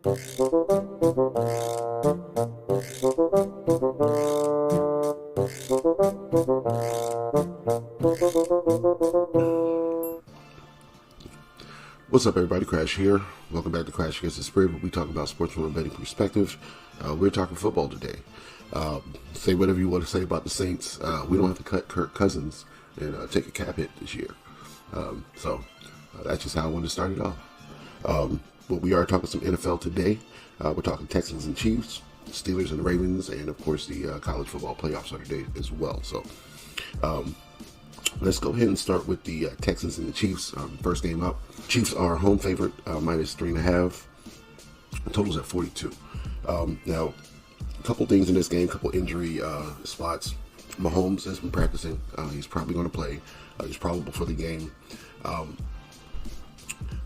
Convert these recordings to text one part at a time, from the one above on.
What's up, everybody? Crash here. Welcome back to Crash Against the Spread, where we talk about sports from a betting perspective. We're talking football today. Say whatever you want to say about the Saints. We don't have to cut Kirk Cousins and take a cap hit this year. So that's just how I want to start it off. But we are talking some NFL today. We're talking Texans and Chiefs, Steelers and Ravens, and of course the college football playoffs are today as well. So let's go ahead and start with the Texans and the Chiefs. First game up. Chiefs are home favorite, minus 3.5. Total's at 42. Now, a couple things in this game, couple injury spots. Mahomes has been practicing. He's probably going to play. He's probable for the game.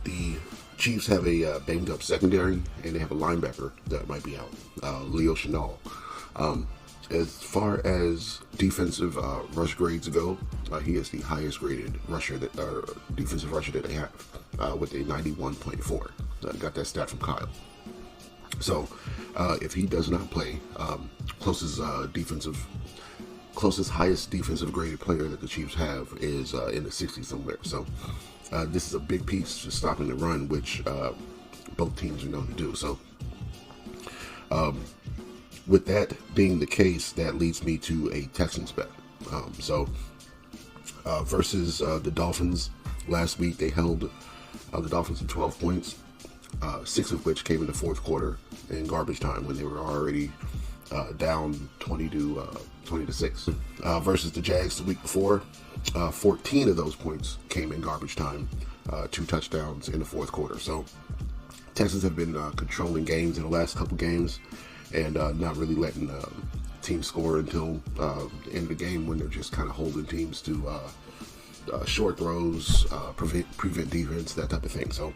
The Chiefs have a banged up secondary, and they have a linebacker that might be out, Leo Chenal. As far as defensive rush grades go, he is the highest graded defensive rusher that they have, with a 91.4. Got that stat from Kyle. So if he does not play, closest highest defensive graded player that the Chiefs have is in the 60s somewhere. So this is a big piece to stopping the run, which both teams are known to do. So with that being the case, that leads me to a Texans bet. Versus the Dolphins last week, they held the Dolphins to 12 points, 6 of which came in the fourth quarter in garbage time when they were already down 20 to 6. Versus the Jags the week before, 14 of those points came in garbage time, 2 touchdowns in the fourth quarter. So Texans have been controlling games in the last couple games, and not really letting teams score until the end of the game, when they're just kind of holding teams to short throws, prevent defense, that type of thing. So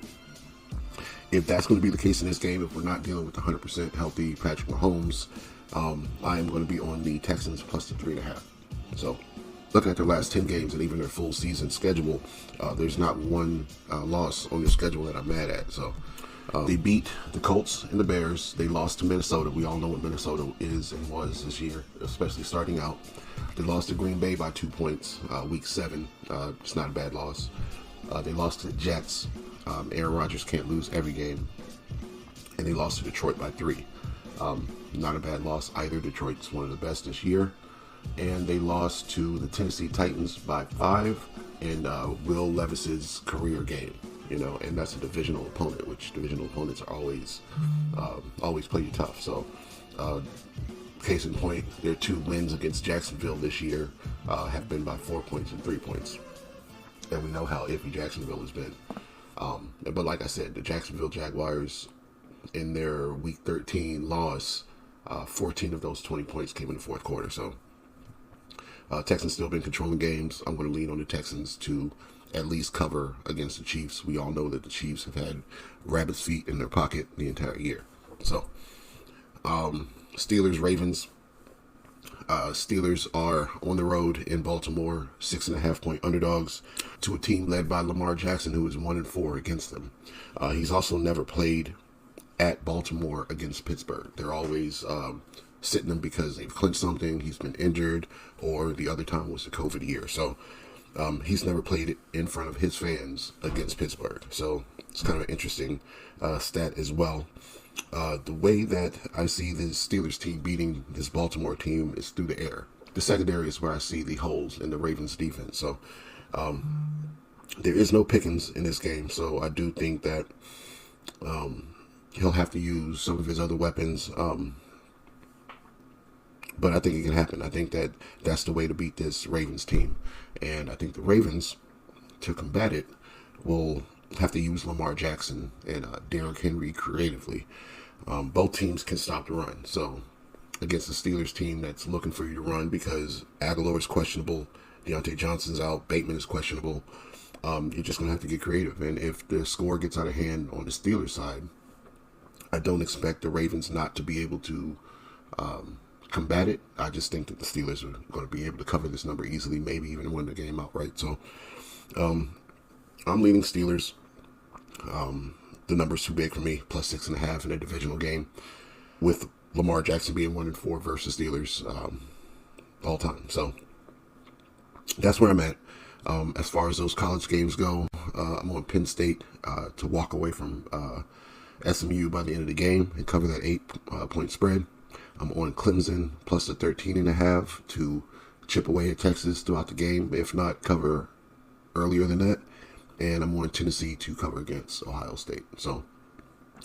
if that's going to be the case in this game, if we're not dealing with 100% healthy Patrick Mahomes, I am going to be on the Texans plus the 3.5. So looking at their last 10 games and even their full season schedule, there's not one loss on their schedule that I'm mad at. So they beat the Colts and the Bears. They lost to Minnesota. We all know what Minnesota is and was this year, especially starting out. They lost to Green Bay by 2 points, week 7. It's not a bad loss. They lost to the Jets. Aaron Rodgers can't lose every game. And they lost to Detroit by 3. Not a bad loss either. Detroit's one of the best this year. And they lost to the Tennessee Titans by 5 in Will Levis's career game. And that's a divisional opponent, which divisional opponents are always play you tough. So, case in point, their 2 wins against Jacksonville this year have been by 4 points and 3 points. And we know how iffy Jacksonville has been. But like I said, the Jacksonville Jaguars, in their Week 13 loss, 14 of those 20 points came in the fourth quarter. So, Texans still been controlling games. I'm going to lean on the Texans to at least cover against the Chiefs. We all know that the Chiefs have had rabbit's feet in their pocket the entire year. So, Steelers, Ravens. Steelers are on the road in Baltimore, 6.5 point underdogs to a team led by Lamar Jackson, who is 1-4 against them. He's also never played at Baltimore against Pittsburgh. They're always sitting them because they've clinched something, he's been injured, or the other time was the COVID year. So he's never played it in front of his fans against Pittsburgh. So it's kind of an interesting stat as well. The way that I see this Steelers team beating this Baltimore team is through the air. The secondary is where I see the holes in the Ravens defense. So there is no Pickens in this game. So I do think that he'll have to use some of his other weapons. But I think it can happen. I think that that's the way to beat this Ravens team. And I think the Ravens, to combat it, will have to use Lamar Jackson and Derrick Henry creatively. Both teams can stop the run. So against the Steelers team that's looking for you to run because Aguilar is questionable, Deontay Johnson's out, Bateman is questionable, you're just going to have to get creative. And if the score gets out of hand on the Steelers side, I don't expect the Ravens not to be able to combat it. I just think that the Steelers are going to be able to cover this number easily, maybe even win the game outright. So I'm leaning Steelers. the number's too big for me. Plus 6.5 in a divisional game, with Lamar Jackson being 1-4 versus Steelers all time. So that's where I'm at. As far as those college games go, I'm on Penn State to walk away from SMU by the end of the game and cover that 8-point spread. I'm on Clemson plus the 13.5 to chip away at Texas throughout the game, if not cover earlier than that. And I'm on Tennessee to cover against Ohio State. So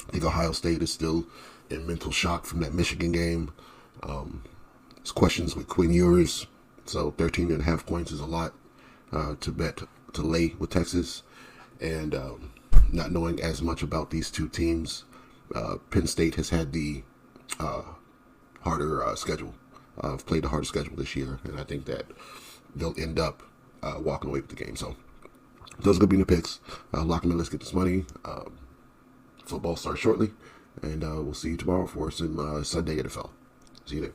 I think Ohio State is still in mental shock from that Michigan game. There's questions with Quinn Ewers. So 13.5 points is a lot to bet, to lay with Texas. And not knowing as much about these two teams, Penn State has had the harder schedule. Played the harder schedule this year, and I think that they'll end up walking away with the game. So those are going to be the picks. Lock them in. Let's get this money. Football starts shortly, and we'll see you tomorrow for some Sunday NFL. See you there.